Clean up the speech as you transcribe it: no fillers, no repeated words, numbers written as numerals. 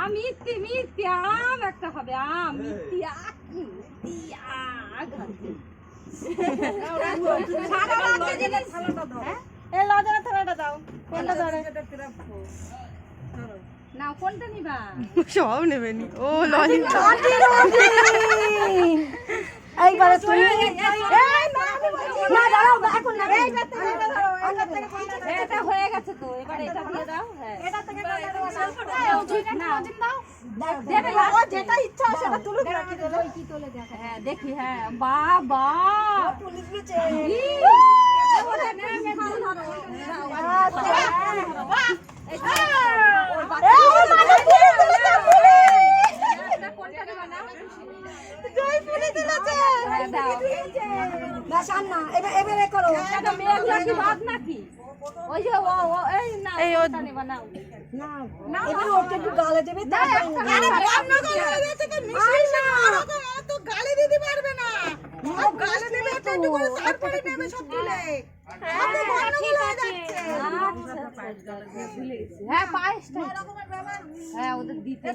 মিষ্টি মিষ্টি আম একটা হবে আম মিষ্টি লজনের থালাটা দাও কোনটা ধরে না কোনটা নিবা সব নেবেনি ও লজেন এইবারে তুমি না দাও এখন না এটা হয়ে গেছে তো এবারে এটা দিয়ে দাও হ্যাঁ এটা থেকে না দেবে ও যেটা ইচ্ছা সেটা তুলে রাখি দেবে ওই কি তোলে দেখা হ্যাঁ দেখি হ্যাঁ বাহ বাহ পুলিশ গেছে গালে দেবে গালে দিতে পারবে না গালে দেবে তারপরে নেবে সব তুলে হ্যাঁ পায়েসটা হ্যাঁ ওদের দিতে